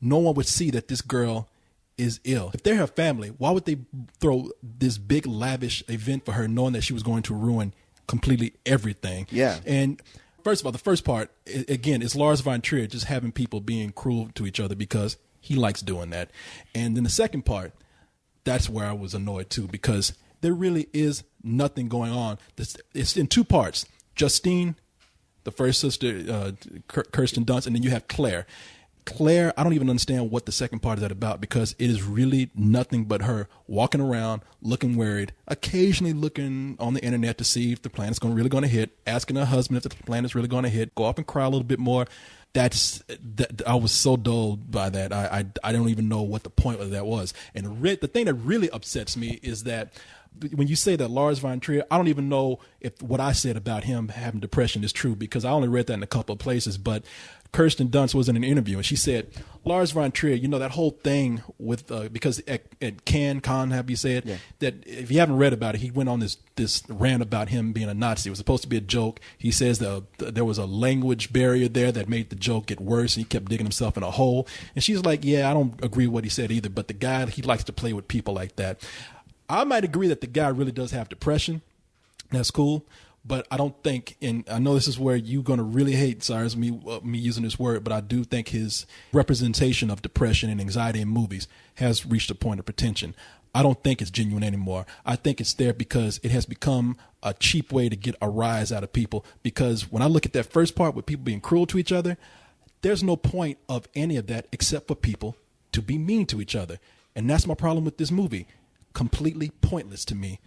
no one would see that this girl is ill. If they're her family, why would they throw this big lavish event for her knowing that she was going to ruin completely everything? Yeah. And first of all, the first part, again, is Lars von Trier just having people being cruel to each other because he likes doing that. And then the second part, that's where I was annoyed too, because there really is nothing going on. It's in two parts. Justine, the first sister, Kirsten Dunst, and then you have Claire. Claire, I don't even understand what the second part is that about, because it is really nothing but her walking around, looking worried, occasionally looking on the internet to see if the planet's really going to hit, asking her husband if the planet's really going to hit, go up and cry a little bit more. I was so dulled by that. I don't even know what the point of that was. And the thing that really upsets me is that when you say that Lars von Trier, I don't even know if what I said about him having depression is true, because I only read that in a couple of places. But Kirsten Dunst was in an interview and she said, Lars von Trier, that whole thing with, because at Cannes, have you said, yeah, that if you haven't read about it, he went on this rant about him being a Nazi. It was supposed to be a joke. He says there was a language barrier there that made the joke get worse, and he kept digging himself in a hole. And she's like, yeah, I don't agree with what he said either, but the guy, he likes to play with people like that. I might agree that the guy really does have depression. That's cool. But I don't think, and I know this is where you're going to really hate, Cyrus, me using this word, but I do think his representation of depression and anxiety in movies has reached a point of pretension. I don't think it's genuine anymore. I think it's there because it has become a cheap way to get a rise out of people. Because when I look at that first part with people being cruel to each other, there's no point of any of that except for people to be mean to each other. And that's my problem with this movie. Completely pointless to me.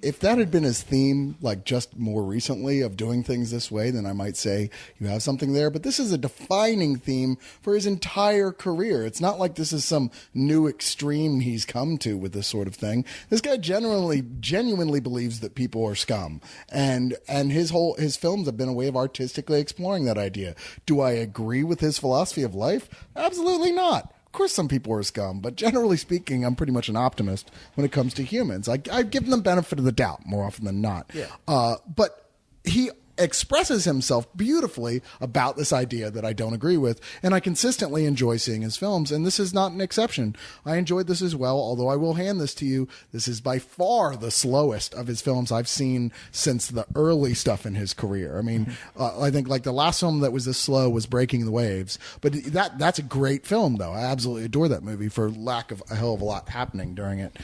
If that had been his theme, like just more recently, of doing things this way, then I might say you have something there. But this is a defining theme for his entire career. It's not like this is some new extreme he's come to with this sort of thing. This guy genuinely believes that people are scum. And his films have been a way of artistically exploring that idea. Do I agree with his philosophy of life? Absolutely not. Of course some people are scum, but generally speaking, I'm pretty much an optimist when it comes to humans. I give them benefit of the doubt more often than not. Yeah. But he expresses himself beautifully about this idea that I don't agree with, and I consistently enjoy seeing his films, and this is not an exception. I enjoyed this as well, although I will hand this to you. This is by far the slowest of his films I've seen since the early stuff in his career. I mean, I think like the last film that was this slow was Breaking the Waves, but that's a great film, though. I absolutely adore that movie for lack of a hell of a lot happening during it.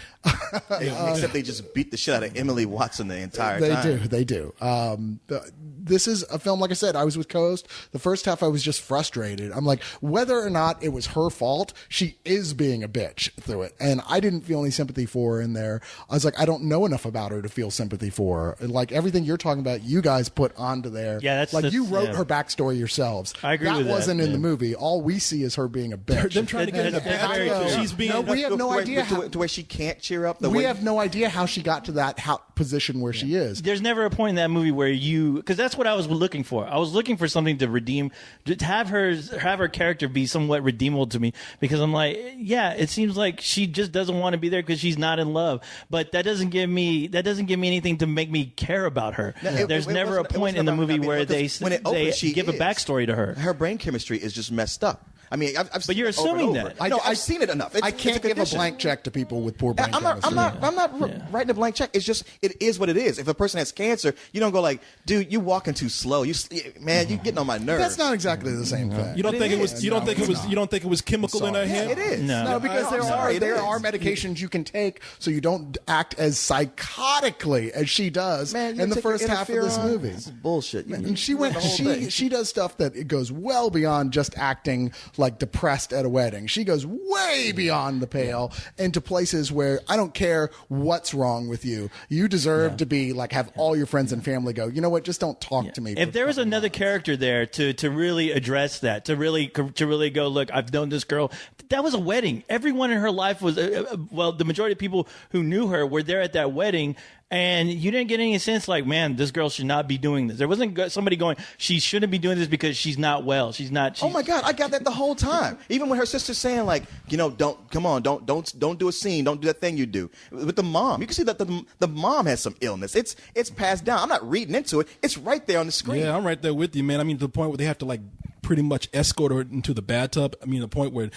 Except they just beat the shit out of Emily Watson the entire time. They do. This is a film, like I said, I was with co-host. The first half I was just frustrated. I'm like, whether or not it was her fault, she is being a bitch through it. And I didn't feel any sympathy for her in there. I was like, I don't know enough about her to feel sympathy for her. Like everything you're talking about, you guys put onto there. Yeah, you wrote her backstory yourselves. I agree with that. That wasn't in the movie. All we see is her being a bitch. Them trying to get she's being. No, we have no idea to where she can't cheer up. We have no idea how she got to that position where she is. There's never a point in that movie where because that's what I was looking for. I was looking for something to redeem, to have her character be somewhat redeemable to me, because I'm like, yeah, it seems like she just doesn't want to be there because she's not in love. But that doesn't give me anything to make me care about her. No, there's never a point in the movie where they give a backstory to her. Her brain chemistry is just messed up. I mean, but you're assuming that. I've seen it enough. I can't give a blank check to people with poor brain chemistry. I'm not writing a blank check. It's just, it is what it is. If a person has cancer, you don't go like, dude, you walking too slow. You getting on my nerves. That's not exactly the same thing. You don't think it was chemical in her head? Yeah, it is. No, because there are medications you can take so you don't act as psychotically as she does in the first half of this movie. This is bullshit. And she does stuff that it goes well beyond just acting like depressed at a wedding. She goes way beyond the pale into places where I don't care what's wrong with you. You deserve to be like, have all your friends and family go, you know what, just don't talk to me. If there was another character there to really address that, to really go, look, I've known this girl. That was a wedding. Everyone in her life was, the majority of people who knew her were there at that wedding. And you didn't get any sense like, man, this girl should not be doing this. There wasn't somebody going, she shouldn't be doing this because she's not well. Oh my God, I got that the whole time. Even when her sister's saying like, don't do a scene, don't do that thing you do. With the mom, you can see that the mom has some illness. It's passed down. I'm not reading into it. It's right there on the screen. Yeah, I'm right there with you, man. I mean, to the point where they have to like pretty much escort her into the bathtub. I mean, the point where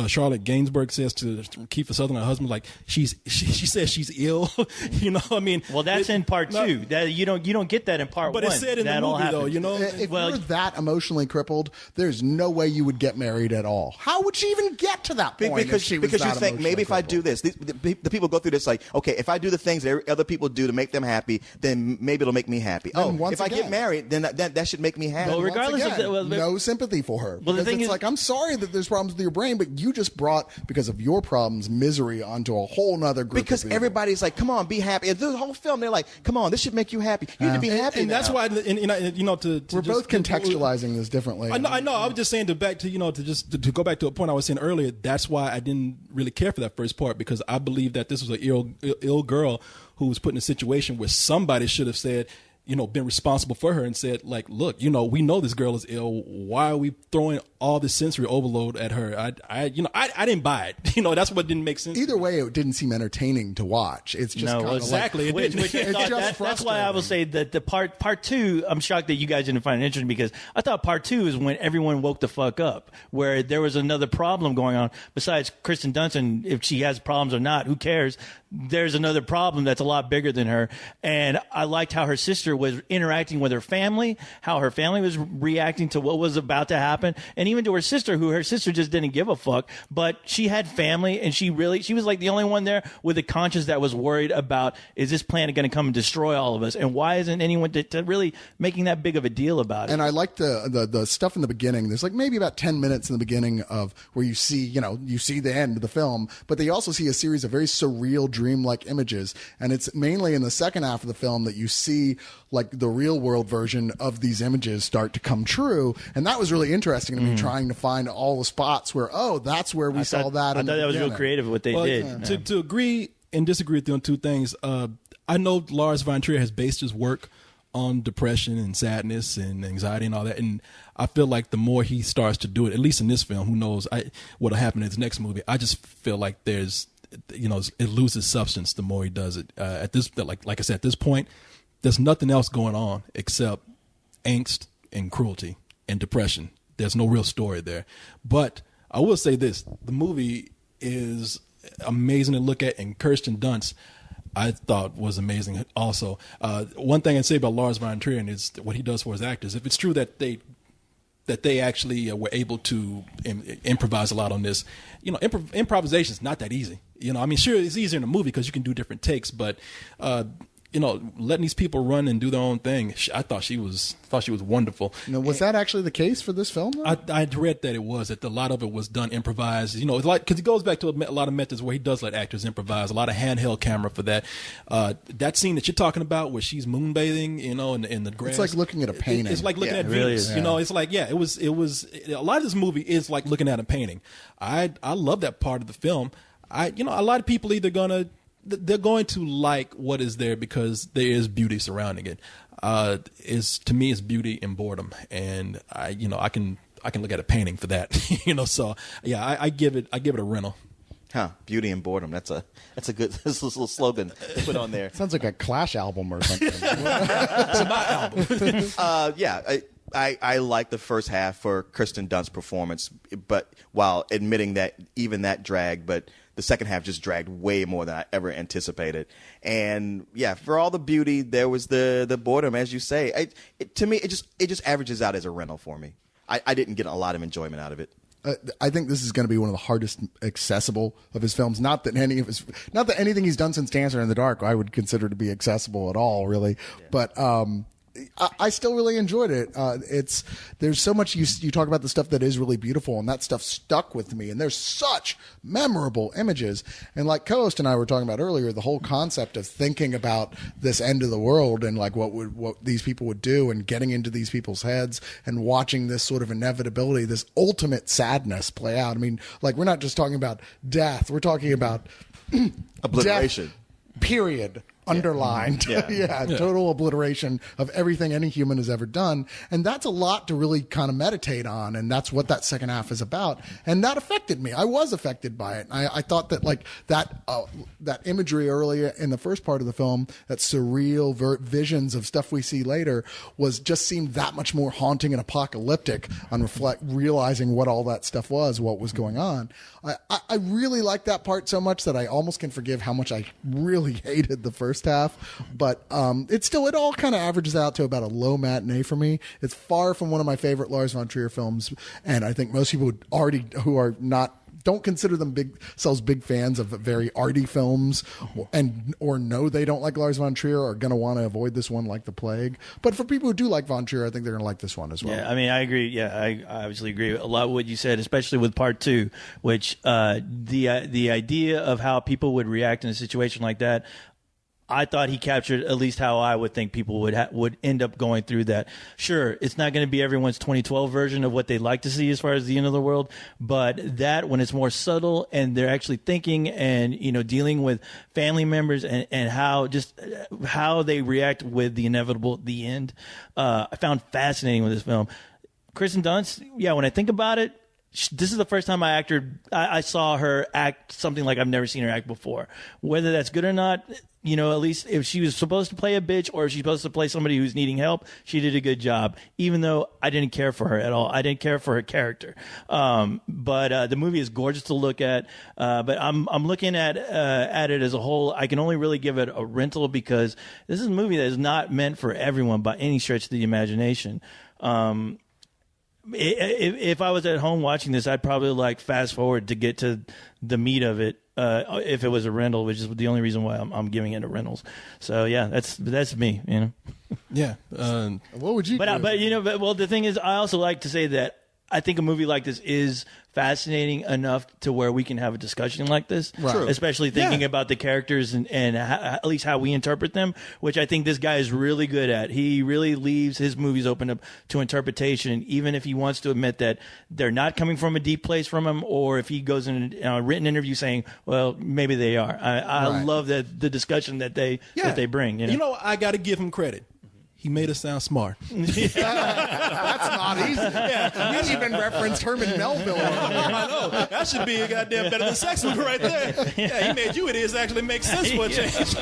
Charlotte Gainsbourg says to Kiefer Sutherland, her husband, like she says she's ill. You know, I mean, well, that's in part two. That you don't get that in part but one. But it said in that the all movie, though. happens. You know, if you're that emotionally crippled, there's no way you would get married at all. How would she even get to that point? Because you think maybe if I do this, the people go through this like, okay, if I do the things that other people do to make them happy, then maybe it'll make me happy. If I get married, then that should make me happy. Well, regardless of no sympathy for her. Well, the thing it's is, like, I'm sorry that there's problems with your brain, but you just brought, because of your problems, misery onto a whole nother group. Because of people. Everybody's like, come on, be happy. And the whole film, they're like, come on, this should make you happy. You need to be happy. And that's why, we're both contextualizing this differently. I know. I was just saying to go back to a point I was saying earlier. That's why I didn't really care for that first part, because I believe that this was an ill girl who was put in a situation where somebody should have said, been responsible for her and said, like, look, we know this girl is ill. Why are we throwing all this sensory overload at her? I didn't buy it. That's what didn't make sense. Either way, it didn't seem entertaining to watch. It's just exactly. That's why I will say that the part two, I'm shocked that you guys didn't find it interesting, because I thought part two is when everyone woke the fuck up, where there was another problem going on besides Kristen Dunst. If she has problems or not, who cares? There's another problem that's a lot bigger than her. And I liked how her sister was interacting with her family, how her family was reacting to what was about to happen, and even to her sister, who her sister just didn't give a fuck, but she had family, and she was like the only one there with a conscience that was worried about, is this planet going to come and destroy all of us? And why isn't anyone really making that big of a deal about it? And I like the stuff in the beginning. There's like maybe about 10 minutes in the beginning of where you see the end of the film, but they also see a series of very surreal, dreamlike images. And it's mainly in the second half of the film that you see like the real world version of these images start to come true. And that was really interesting to me, trying to find all the spots where, that's where we saw that. I thought that was real creative what they did. To agree and disagree with you on two things, I know Lars von Trier has based his work on depression and sadness and anxiety and all that. And I feel like the more he starts to do it, at least in this film, who knows what'll happen in his next movie. I just feel like it loses substance the more he does it. Like I said, at this point, there's nothing else going on except angst and cruelty and depression. There's no real story there. But I will say this, the movie is amazing to look at, and Kirsten Dunst, I thought, was amazing also. One thing I'd say about Lars von Trier is what he does for his actors. If it's true that they actually were able to improvise a lot on this, improvisation is not that easy. I mean, sure, it's easier in a movie because you can do different takes, but letting these people run and do their own thing, I thought she was wonderful. Now, was that actually the case for this film, though? I read that a lot of it was done improvised. It's like, because he goes back to a lot of methods where he does let actors improvise. A lot of handheld camera for that. That scene that you're talking about where she's moonbathing, in the grass. It's like looking at a painting. It's like looking at really Venus. is. It's like, it was. A lot of this movie is like looking at a painting. I love that part of the film. A lot of people they're going to like what is there because there is beauty surrounding it. To me, it's beauty and boredom, and I can look at a painting for that. So yeah, I give it a rental. Beauty and boredom. That's a good little slogan to put on there. Sounds like a Clash album or something. It's my album. I like the first half for Kristen Dunst's performance, but while admitting that even that dragged, but the second half just dragged way more than I ever anticipated. And yeah, for all the beauty, there was the boredom, as you say. To me, it just averages out as a rental for me. I didn't get a lot of enjoyment out of it. I think this is going to be one of the hardest accessible of his films. Not that anything he's done since Dancer in the Dark I would consider to be accessible at all, really. Yeah. But I still really enjoyed it. There's so much you talk about the stuff that is really beautiful, and that stuff stuck with me. And there's such memorable images. And like co-host and I were talking about earlier, the whole concept of thinking about this end of the world and like what these people would do, and getting into these people's heads and watching this sort of inevitability, this ultimate sadness play out. I mean, like, we're not just talking about death; we're talking about obliteration. Death, period. underlined. Yeah. Total obliteration of everything any human has ever done. And that's a lot to really kind of meditate on. And that's what that second half is about. And that affected me. I was affected by it. I thought that like that imagery earlier in the first part of the film, that surreal visions of stuff we see later, was just seemed that much more haunting and apocalyptic on realizing what all that stuff was, what was going on. I really like that part so much that I almost can forgive how much I really hated the first half, but it all kind of averages out to about a low matinee for me. It's far from one of my favorite Lars von Trier films, and I think most people don't consider themselves big fans of very arty films, or know they don't like Lars von Trier, are going to want to avoid this one like the plague. But for people who do like von Trier, I think they're going to like this one as well. Yeah, I mean, I agree. Yeah, I obviously agree with a lot of what you said, especially with part 2, which the idea of how people would react in a situation like that. I thought he captured at least how I would think people would end up going through that. Sure, it's not going to be everyone's 2012 version of what they'd like to see as far as the end of the world, but that when it's more subtle and they're actually thinking and dealing with family members and how they react with the inevitable, the end, I found fascinating with this film. Kristen Dunst, when I think about it, this is the first time I saw her act something like I've never seen her act before. Whether that's good or not, at least if she was supposed to play a bitch or if she's supposed to play somebody who's needing help, she did a good job, even though I didn't care for her at all. I didn't care for her character. But the movie is gorgeous to look at. But I'm looking at it as a whole. I can only really give it a rental because this is a movie that is not meant for everyone by any stretch of the imagination. If I was at home watching this, I'd probably fast forward to get to the meat of it. If it was a rental, which is the only reason why I'm giving it a rentals. So yeah, that's me. Yeah. What would you? But the thing is, I also like to say that I think a movie like this is fascinating enough to where we can have a discussion like this, right. Especially thinking about the characters and at least how we interpret them, which I think this guy is really good at. He really leaves his movies open up to interpretation, even if he wants to admit that they're not coming from a deep place from him, or if he goes in a written interview saying, well, maybe they are. I Right. love the discussion that they bring. I got to give him credit. He made us sound smart. That's not easy. Yeah. We even referenced Herman Melville. I know. That should be a goddamn better than sex movie right there. Yeah, he made you. It is actually makes sense for a change.